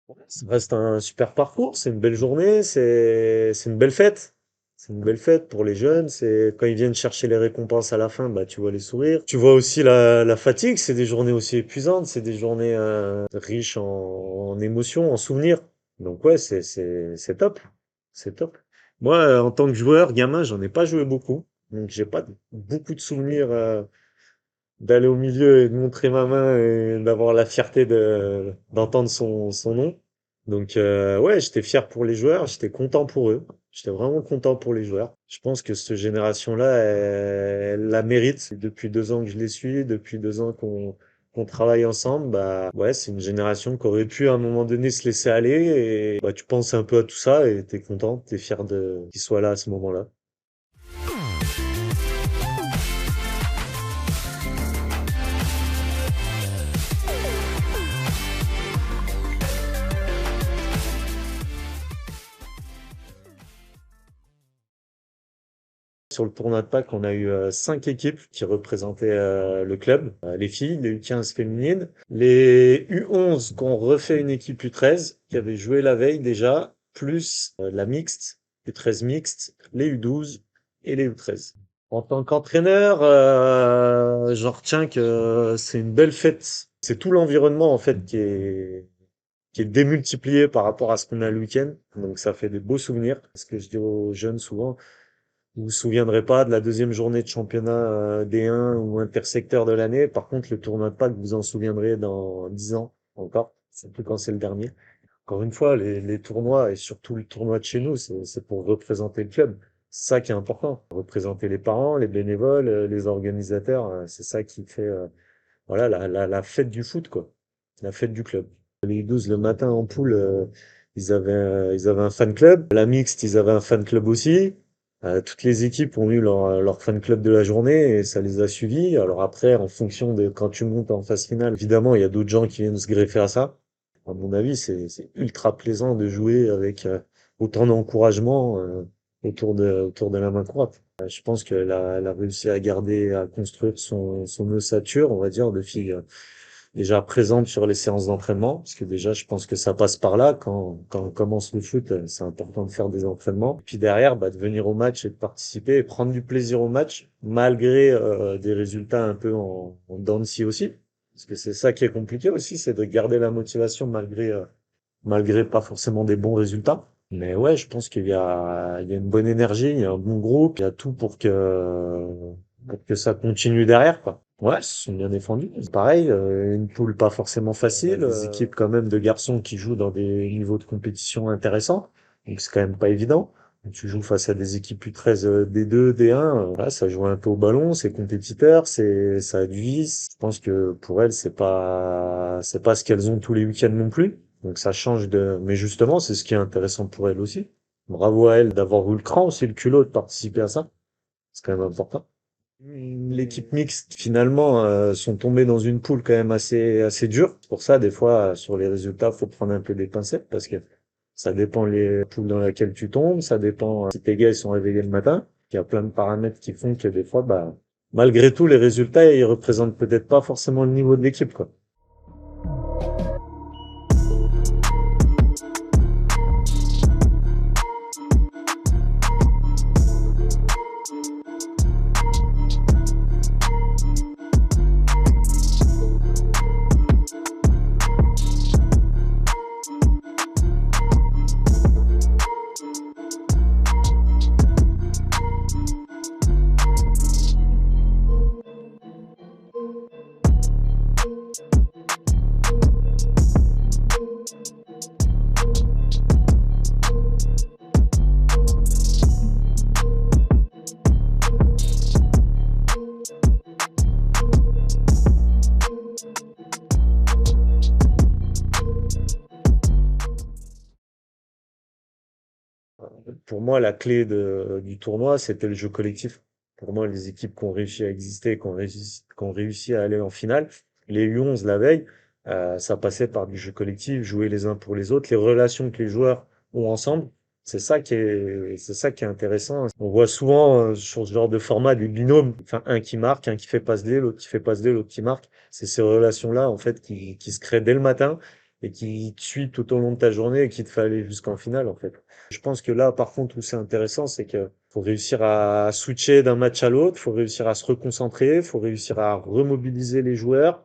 Ça reste un super parcours, c'est une belle journée, c'est une belle fête. C'est une belle fête pour les jeunes, c'est quand ils viennent chercher les récompenses à la fin, bah tu vois les sourires. Tu vois aussi la fatigue, c'est des journées aussi épuisantes, c'est des journées riches en émotions, en souvenirs. Donc ouais, c'est top. C'est top. Moi, en tant que joueur, gamin, j'en ai pas joué beaucoup. Donc j'ai pas beaucoup de souvenirs d'aller au milieu et de montrer ma main et d'avoir la fierté d'entendre son nom. Donc ouais, j'étais fier pour les joueurs, j'étais content pour eux. J'étais vraiment content pour les joueurs. Je pense que cette génération-là, elle la mérite. Depuis 2 ans que je les suis, depuis 2 ans qu'on travaille ensemble, bah ouais, c'est une génération qui aurait pu à un moment donné se laisser aller et bah tu penses un peu à tout ça et t'es content, t'es fier de qu'ils soient là à ce moment-là. Sur le tournoi de Pâques, on a eu 5 équipes qui représentaient le club. Les filles, les U15 féminines, les U11 qui ont refait une équipe U13 qui avait joué la veille déjà, plus la mixte, U13 mixte, les U12 et les U13. En tant qu'entraîneur, j'en retiens que c'est une belle fête. C'est tout l'environnement en fait qui est démultiplié par rapport à ce qu'on a le week-end. Donc ça fait des beaux souvenirs. Ce que je dis aux jeunes souvent, vous vous souviendrez pas de la deuxième journée de championnat D1 ou intersecteur de l'année. Par contre, le tournoi de Pâques, vous en souviendrez dans 10 ans encore. C'est plus quand c'est le dernier. Encore une fois, les tournois et surtout le tournoi de chez nous, c'est pour représenter le club. C'est ça qui est important. Représenter les parents, les bénévoles, les organisateurs. C'est ça qui fait, voilà, la fête du foot, quoi. La fête du club. Les 12 le matin en poule, ils avaient un fan club. La mixte, ils avaient un fan club aussi. Toutes les équipes ont eu leur fan club de la journée et ça les a suivis. Alors après, en fonction de quand tu montes en phase finale, évidemment, il y a d'autres gens qui viennent se greffer à ça. À mon avis, c'est ultra plaisant de jouer avec autant d'encouragement autour de la main courante. Je pense qu'elle a réussi à garder, à construire son ossature, on va dire, de filles déjà présente sur les séances d'entraînement, parce que déjà, je pense que ça passe par là. Quand on commence le foot, c'est important de faire des entraînements. Puis derrière, bah, de venir au match et de participer et prendre du plaisir au match, malgré des résultats un peu en dents de scie aussi. Parce que c'est ça qui est compliqué aussi, c'est de garder la motivation malgré pas forcément des bons résultats. Mais ouais, je pense qu'il y a une bonne énergie, il y a un bon groupe, il y a tout pour que ça continue derrière, quoi. Ouais, ils se sont bien défendus. C'est pareil, une poule pas forcément facile, des équipes quand même de garçons qui jouent dans des niveaux de compétition intéressants. Donc c'est quand même pas évident. Tu joues face à des équipes U13, D2, D1, voilà, ça joue un peu au ballon, c'est compétiteur, ça a du vice. Je pense que pour elles, c'est pas ce qu'elles ont tous les week-ends non plus. Donc ça change mais justement, c'est ce qui est intéressant pour elles aussi. Bravo à elles d'avoir eu le cran aussi, le culot de participer à ça. C'est quand même important. L'équipe mixte, finalement, sont tombés dans une poule quand même assez dure. C'est pour ça, des fois, sur les résultats, faut prendre un peu des pincettes parce que ça dépend les poules dans laquelle tu tombes, ça dépend si tes gars ils sont réveillés le matin. Il y a plein de paramètres qui font que des fois, bah, malgré tout, les résultats, ils représentent peut-être pas forcément le niveau de l'équipe, quoi. Pour moi, la clé du tournoi, c'était le jeu collectif. Pour moi, les équipes qui ont réussi à exister, qui ont réussi à aller en finale, les U11 la veille, ça passait par du jeu collectif, jouer les uns pour les autres, les relations que les joueurs ont ensemble. C'est ça qui est intéressant. On voit souvent sur ce genre de format des binômes, enfin un qui marque, un qui fait passe D, l'autre qui fait passe D, l'autre qui marque. C'est ces relations-là en fait qui se créent dès le matin et qui te suit tout au long de ta journée et qui te fait aller jusqu'en finale, en fait. Je pense que là, par contre, où c'est intéressant, c'est que faut réussir à switcher d'un match à l'autre, faut réussir à se reconcentrer, faut réussir à remobiliser les joueurs.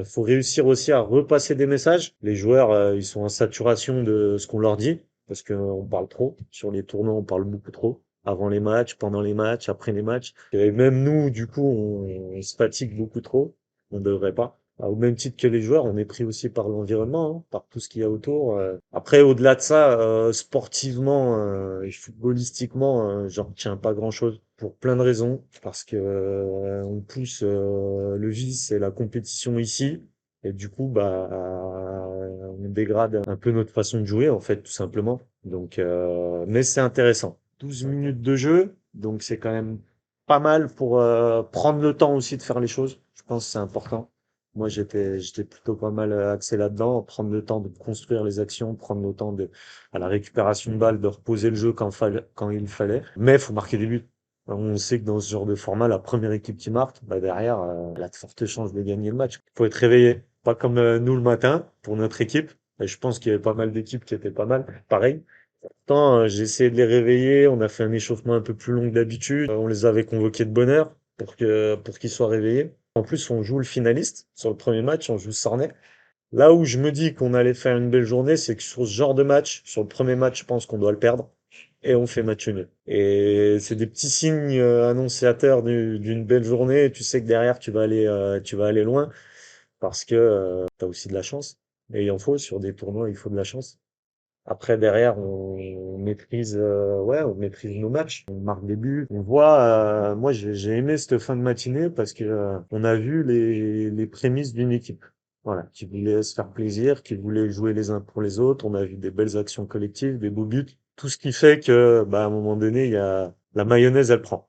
Faut réussir aussi à repasser des messages. Les joueurs, ils sont en saturation de ce qu'on leur dit, parce qu'on parle trop. Sur les tournois, on parle beaucoup trop. Avant les matchs, pendant les matchs, après les matchs. Et même nous, du coup, on se fatigue beaucoup trop. On ne devrait pas. Au même titre que les joueurs, on est pris aussi par l'environnement, hein, par tout ce qu'il y a autour. Après, au-delà de ça, sportivement et footballistiquement, j'en retiens pas grand-chose pour plein de raisons. Parce que on pousse le vice et la compétition ici, et du coup, bah, on dégrade un peu notre façon de jouer, en fait, tout simplement. Donc, mais c'est intéressant. 12 minutes de jeu, donc c'est quand même pas mal pour prendre le temps aussi de faire les choses. Je pense que c'est important. Moi, j'étais plutôt pas mal axé là-dedans, prendre le temps de construire les actions, prendre le temps de, à la récupération de balles, de reposer le jeu quand il fallait. Mais il faut marquer des buts. On sait que dans ce genre de format, la première équipe qui marque, bah derrière, elle a de fortes chances de gagner le match. Il faut être réveillé. Pas comme nous le matin, pour notre équipe. Et je pense qu'il y avait pas mal d'équipes qui étaient pas mal. Pareil. Pourtant, j'ai essayé de les réveiller. On a fait un échauffement un peu plus long que d'habitude. On les avait convoqués de bonne heure pour qu'ils soient réveillés. En plus, on joue le finaliste. Sur le premier match, on joue Sarney. Là où je me dis qu'on allait faire une belle journée, c'est que sur ce genre de match, sur le premier match, je pense qu'on doit le perdre. Et on fait match nul. Et c'est des petits signes annonciateurs d'une belle journée. Et tu sais que derrière, tu vas aller loin parce que tu as aussi de la chance. Et il en faut, sur des tournois, il faut de la chance. Après, derrière, on maîtrise, ouais, on maîtrise nos matchs. On marque des buts. On voit, moi, j'ai aimé cette fin de matinée parce que on a vu les prémices d'une équipe. Voilà, qui voulait se faire plaisir, qui voulait jouer les uns pour les autres. On a vu des belles actions collectives, des beaux buts. Tout ce qui fait que, bah, à un moment donné, il y a la mayonnaise, elle prend.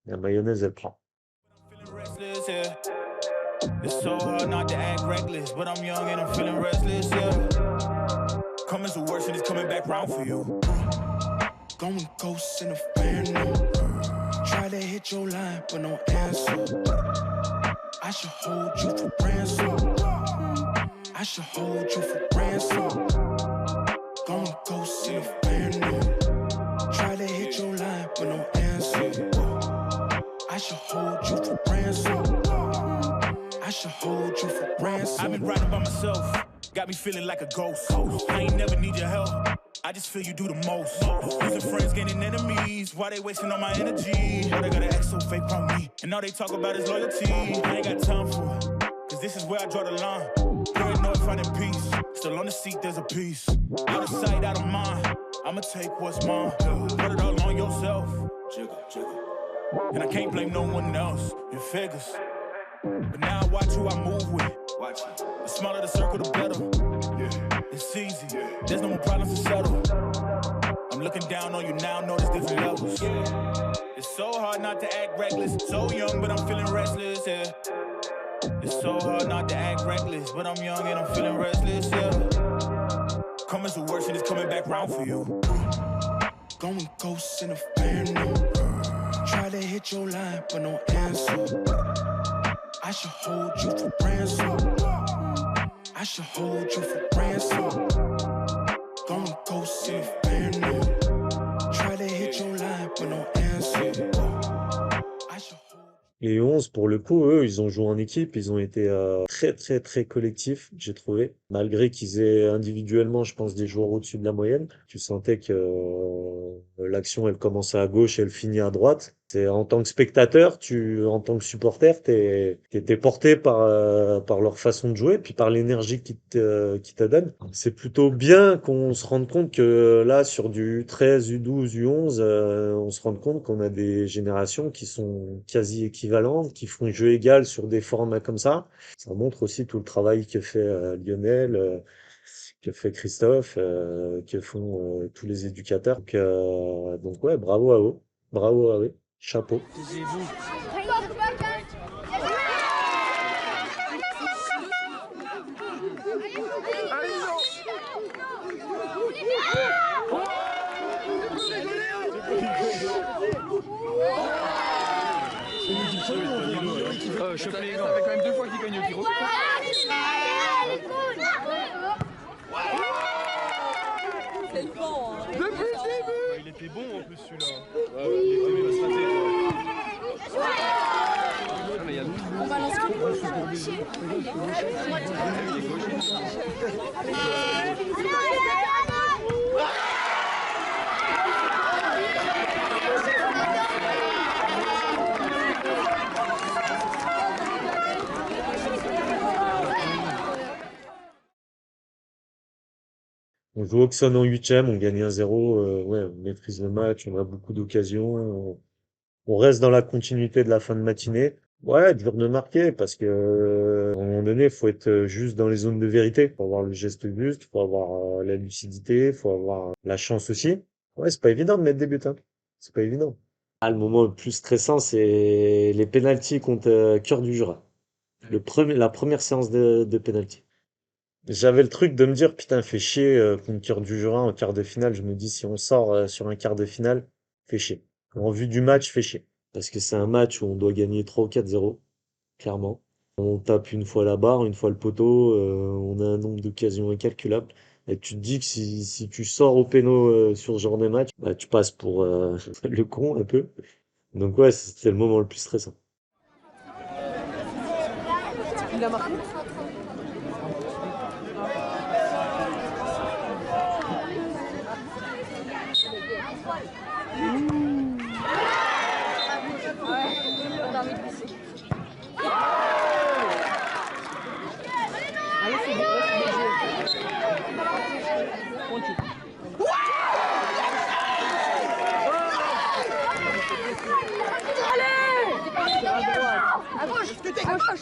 La mayonnaise, elle prend. Restless, yeah. It's so hard not to act reckless, but I'm young and I'm feeling restless, yeah. Coming to worse and it's coming back round for you. Going ghost in a phantom. Try to hit your line, but no answer. I should hold you for ransom. I should hold you for ransom. Going ghost in a phantom. Try to hit your line, but no answer. I should hold you for ransom. I should hold you for ransom. I've been riding by myself, got me feeling like a ghost. I ain't never need your help, I just feel you do the most. Losing friends, gaining enemies, why they wasting all my energy? Why they gotta act so fake on me, and all they talk about is loyalty. I ain't got time for it, cause this is where I draw the line. Praying no finding peace, still on the seat there's a piece. Out of sight, out of mind, I'ma take what's mine. Put it all on yourself, jiggle, jiggle. And I can't blame no one else, it figures. But now I watch who I move with. The smaller the circle, the better. It's easy, there's no more problems to settle. I'm looking down on you now, know there's different levels. It's so hard not to act reckless. So young, but I'm feeling restless, yeah. It's so hard not to act reckless, but I'm young and I'm feeling restless, yeah. Coming to worse and it's coming back round for you. Going ghost in a phantom. Try to hit your line, but no answer. I should hold you for ransom. I should hold you for ransom. Going ghost in a phantom. Try to hit your line, but no answer. I should hold. Les 11, pour le coup, eux, ils ont joué en équipe, ils ont été très très très collectifs, j'ai trouvé. Malgré qu'ils aient individuellement, je pense, des joueurs au-dessus de la moyenne, tu sentais que l'action, elle commençait à gauche et elle finit à droite. C'est en tant que spectateur, en tant que supporter, t'es porté par leur façon de jouer, puis par l'énergie qui te donne. C'est plutôt bien qu'on se rende compte que là, sur du 13, U12, U11, on se rend compte qu'on a des générations qui sont quasi équivalentes, qui font jeu égal sur des formats comme ça. Ça montre aussi tout le travail que fait Lionel, que fait Christophe, que font tous les éducateurs. Donc ouais, bravo à eux. Bravo à eux. Chapeau. Ça fait quand même 2 fois qu'il gagne au Giro. était bon en plus celui-là. Ouais, il va se rater. Ah, mais il y a On balance que pour tricher. On joue Auxonne en huitième, on gagne 1-0, ouais, on maîtrise le match, on a beaucoup d'occasions, on reste dans la continuité de la fin de matinée. Ouais, dur de marquer parce que à un moment donné, faut être juste dans les zones de vérité. Faut avoir le geste juste, faut avoir la lucidité, faut avoir la chance aussi. Ouais, c'est pas évident de mettre des buts, hein. C'est pas évident. Ah, le moment le plus stressant, c'est les pénaltys contre Cœur du Jura. La première séance de pénalty. J'avais le truc de me dire, putain, fait chier contre Cœur du Jura en quart de finale. Je me dis, si on sort sur un quart de finale, fait chier. En vue du match, fait chier. Parce que c'est un match où on doit gagner 3 ou 4-0, clairement. On tape une fois la barre, une fois le poteau, on a un nombre d'occasions incalculable. Et tu te dis que si tu sors au péno sur ce genre de match, bah, tu passes pour le con un peu. Donc ouais, c'était le moment le plus stressant. Il a marqué. À gauche, à gauche.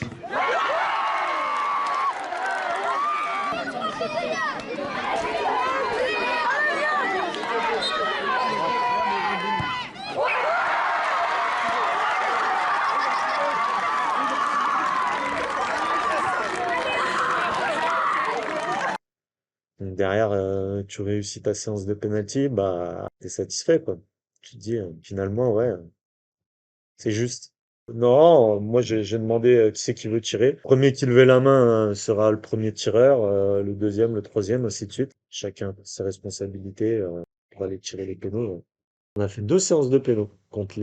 Donc derrière, tu réussis ta séance de penalty, bah t'es satisfait quoi. Tu te dis finalement ouais, c'est juste. Non, moi j'ai demandé qui c'est qui veut tirer. Premier qui levait la main sera le premier tireur, le deuxième, le troisième, ainsi de suite. Chacun ses responsabilités pour aller tirer les pénaux. On a fait deux séances de pénaux contre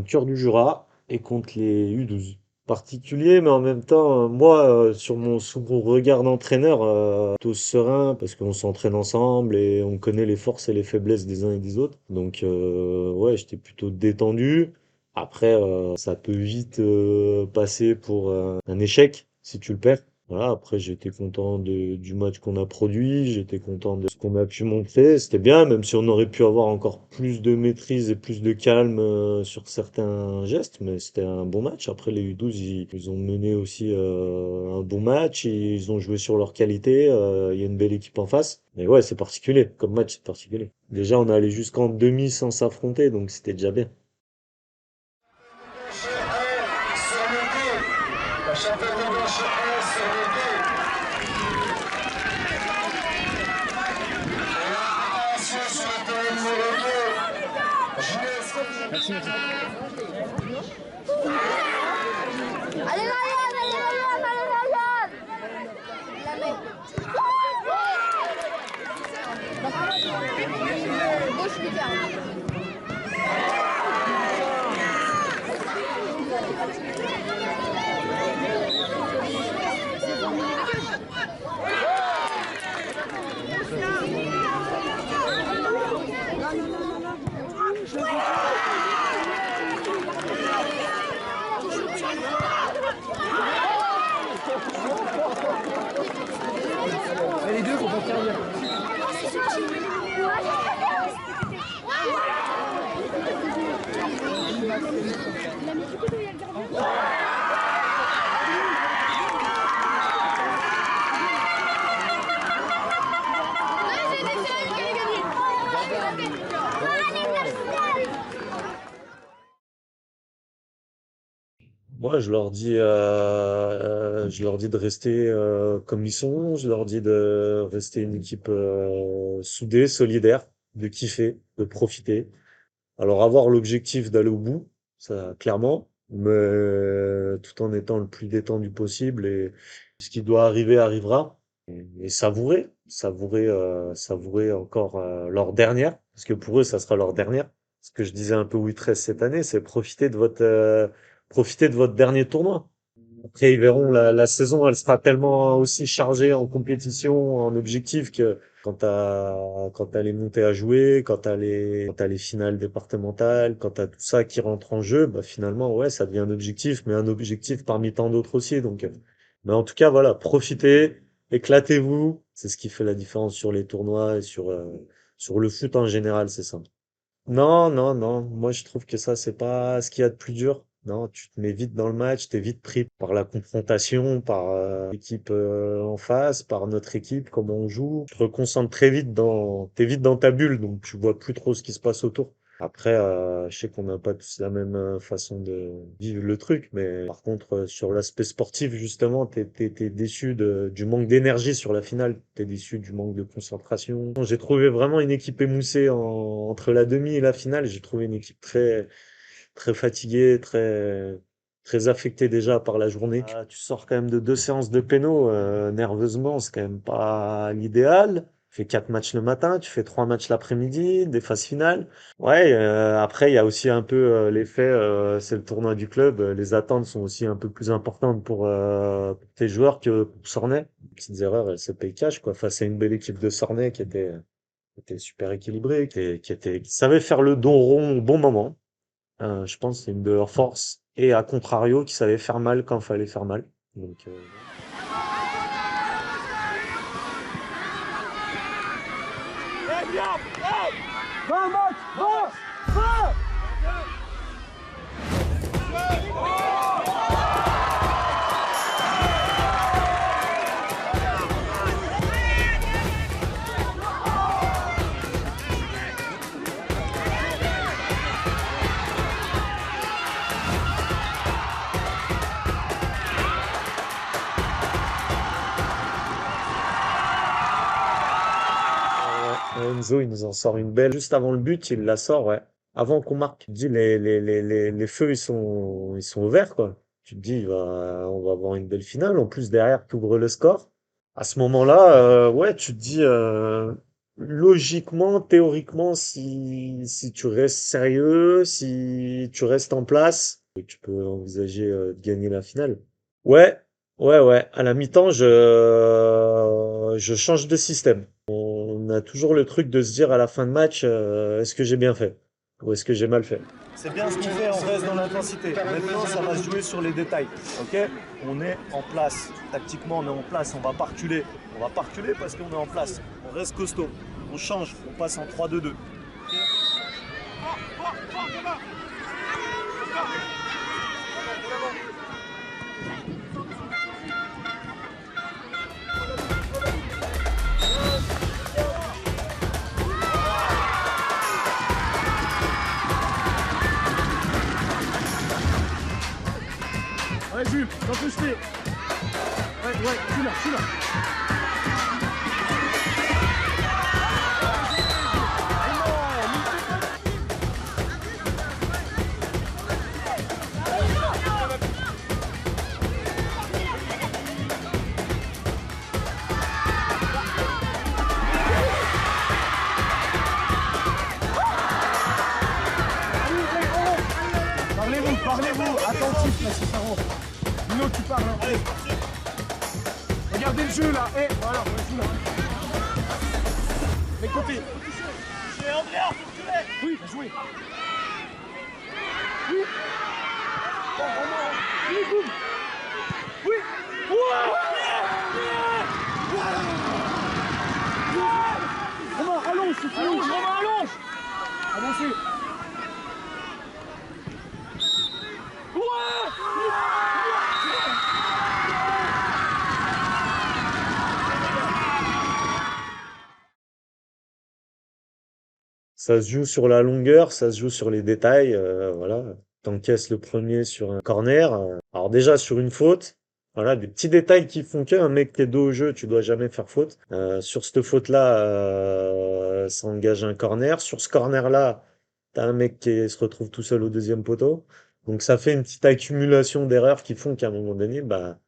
Cœur du Jura et contre les U12. Particulier, mais en même temps, moi, sous mon regard d'entraîneur, plutôt serein parce qu'on s'entraîne ensemble et on connaît les forces et les faiblesses des uns et des autres. Donc, ouais, j'étais plutôt détendu. Après, ça peut vite passer pour un échec si tu le perds. Voilà, après j'étais content du match qu'on a produit, j'étais content de ce qu'on a pu montrer, c'était bien, même si on aurait pu avoir encore plus de maîtrise et plus de calme sur certains gestes, mais c'était un bon match. Après les U12, ils ont mené aussi un bon match, ils ont joué sur leur qualité, il y a une belle équipe en face. Mais ouais, c'est particulier, comme match, c'est particulier. Déjà, on est allé jusqu'en demi sans s'affronter, donc c'était déjà bien. La chapelle de Blanche sur le dé. Et attention sur le terrain numéro 2. Jules. Merci. Allez, Ryan, allez, Ryan, allez, Ryan. La met. Gauche, Lucas. Les deux, faut pas faire bien. Moi, je leur dis de rester comme ils sont. Je leur dis de rester une équipe soudée, solidaire, de kiffer, de profiter. Alors avoir l'objectif d'aller au bout, ça clairement, mais tout en étant le plus détendu possible et ce qui doit arriver arrivera. Et savourer, savourer encore leur dernière, parce que pour eux, ça sera leur dernière. Ce que je disais un peu oui 13 cette année, c'est profiter de votre dernier tournoi. Après, ils verront, la saison, elle sera tellement aussi chargée en compétition, en objectifs que quand t'as les montées à jouer, quand t'as les finales départementales, quand t'as tout ça qui rentre en jeu, bah finalement, ouais, ça devient un objectif, mais un objectif parmi tant d'autres aussi. Donc, mais en tout cas, voilà, profitez, éclatez-vous. C'est ce qui fait la différence sur les tournois et sur le foot en général, c'est ça. Non, non, non. Moi, je trouve que ça, c'est pas ce qu'il y a de plus dur. Non, tu te mets vite dans le match, t'es vite pris par la confrontation, par l'équipe en face, par notre équipe, comment on joue. Tu te reconcentres très vite t'es vite dans ta bulle, donc tu vois plus trop ce qui se passe autour. Après, je sais qu'on n'a pas tous la même façon de vivre le truc, mais par contre, sur l'aspect sportif, justement, t'es déçu du manque d'énergie sur la finale. T'es déçu du manque de concentration. J'ai trouvé vraiment une équipe émoussée entre la demi et la finale. J'ai trouvé une équipe très, très fatiguée, très affectée déjà par la journée. Tu sors quand même de 2 séances de péno, nerveusement, c'est quand même pas l'idéal. Tu fais 4 matchs le matin, tu fais 3 matchs l'après-midi, des phases finales. Ouais, après, il y a aussi un peu l'effet, c'est le tournoi du club. Les attentes sont aussi un peu plus importantes pour tes joueurs que pour Sornay. Petites erreurs, elles se payent cash, quoi. Face à une belle équipe de Sornay qui était super équilibrée, qui savait faire le dos rond au bon moment. Je pense que c'est une de leurs forces. Et à contrario, qui savait faire mal quand fallait faire mal. Donc, Enzo, il nous en sort une belle. Juste avant le but, il la sort, ouais. Avant qu'on marque. Tu te dis, les feux, ils sont ouverts, quoi. Tu te dis, on va avoir une belle finale. En plus, derrière, tu ouvres le score. À ce moment-là, ouais, tu te dis, logiquement, théoriquement, si tu restes sérieux, si tu restes en place, tu peux envisager de gagner la finale. Ouais, ouais, ouais. À la mi-temps, je change de système. On a toujours le truc de se dire à la fin de match, est-ce que j'ai bien fait? Ou est-ce que j'ai mal fait? C'est bien ce qu'on fait, on reste dans l'intensité. Maintenant, ça va se jouer sur les détails. Ok? On est en place. Tactiquement, on est en place. On va pas reculer. On va pas reculer parce qu'on est en place. On reste costaud. On change. On passe en 3-2-2. Ouais, Jules, dans le jeter. Ouais, je suis là. Parlez-vous, attentif là, Cicero. Nino, tu parles. Hein. Allez, regardez le jeu là. Voilà, on joue là. Les côtés. C'est Andrea, faut que tu l'aies. Oui, bien joué. Oui. Bon, vraiment. Oui, boum. Oui. Romain, allonge, c'est fini. Romain, allonge. Avancez. Ça se joue sur la longueur, ça se joue sur les détails, voilà. T'encaisses le premier sur un corner. Alors déjà sur une faute, voilà, des petits détails qui font qu'un mec qui est dos au jeu, tu dois jamais faire faute. Sur cette faute-là, ça engage un corner. Sur ce corner-là, t'as un mec qui se retrouve tout seul au deuxième poteau. Donc ça fait une petite accumulation d'erreurs qui font qu'à un moment donné, bah,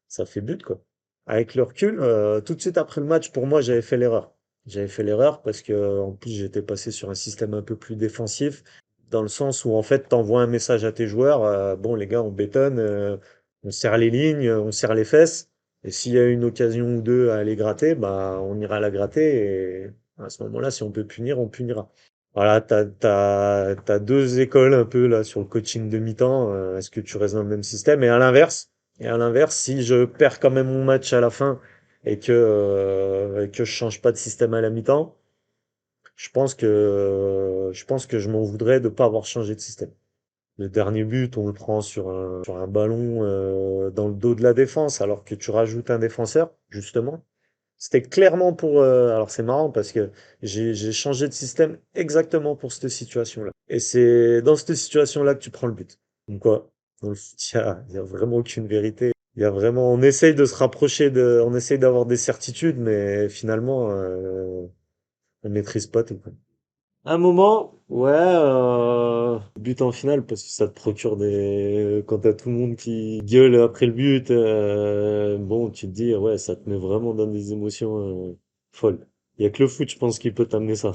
ça fait but, quoi. Avec le recul, tout de suite après le match, pour moi, j'avais fait l'erreur. J'avais fait l'erreur parce que, en plus, j'étais passé sur un système un peu plus défensif, dans le sens où, en fait, t'envoies un message à tes joueurs, bon, les gars, on bétonne, on serre les lignes, on serre les fesses, et s'il y a une occasion ou deux à aller gratter, bah, on ira la gratter, et à ce moment-là, si on peut punir, on punira. Voilà, t'as deux écoles un peu là sur le coaching de mi-temps. Est-ce que tu restes dans le même système? Et à l'inverse, si je perds quand même mon match à la fin et que je change pas de système à la mi-temps, je pense que je m'en voudrais de pas avoir changé de système. Le dernier but, on le prend sur un ballon dans le dos de la défense, alors que tu rajoutes un défenseur, justement. C'était clairement pour. Alors c'est marrant parce que j'ai changé de système exactement pour cette situation-là. Et c'est dans cette situation-là que tu prends le but. Donc quoi, dans le foot, il y a vraiment aucune vérité. Il y a vraiment, on essaye de se rapprocher on essaye d'avoir des certitudes, mais finalement, on maîtrise pas tout, quoi. Un moment, ouais, but en finale parce que ça te procure quand t'as tout le monde qui gueule après le but, bon, tu te dis, ouais, ça te met vraiment dans des émotions folles. Il y a que le foot, je pense, qui peut t'amener ça.